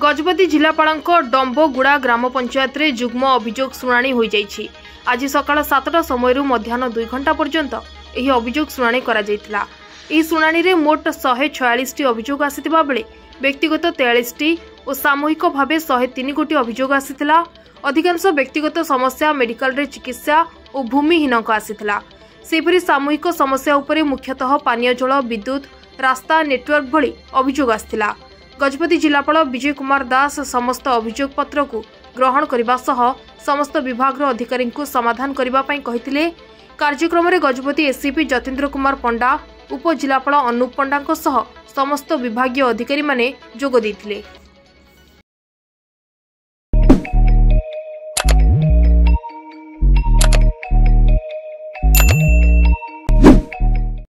गजपति जिलापाल डंबोगुड़ा ग्राम पंचायत रे जुग्म अभियोग शुणाणी हो जाइछि। आज सकाळ 7टा समय मध्याह्न 2 घंटा पर्यंत यह अभियोग शुणाणी करा जायतिला। एही शुणाणी रे मोट 146 अभियोग आसितिबा बेले व्यक्तिगत 43 और सामूहिक भावे 103 गोटी अभियोग आसितिला। अधिकांश व्यक्तिगत समस्या मेडिकल रे चिकित्सा और भूमिहीनक आसितिला। सेपरि सामूहिक समस्या उपरे मुख्यतः पानीय जल, विद्युत, रास्ता, नेटवर्क भली अभियोग आसितिला। गजपति जिलापाल विजय कुमार दास समस्त अभियोग पत्र को ग्रहण करने सह समस्त विभाग अधिकारी को समाधान करने कहिथिले। कार्यक्रम में गजपति एससीपी जतीन्द्र कुमार पंडा, उपजिलापाल अनूप पंडा सह समस्त विभागीय अधिकारी माने जोग देथिले।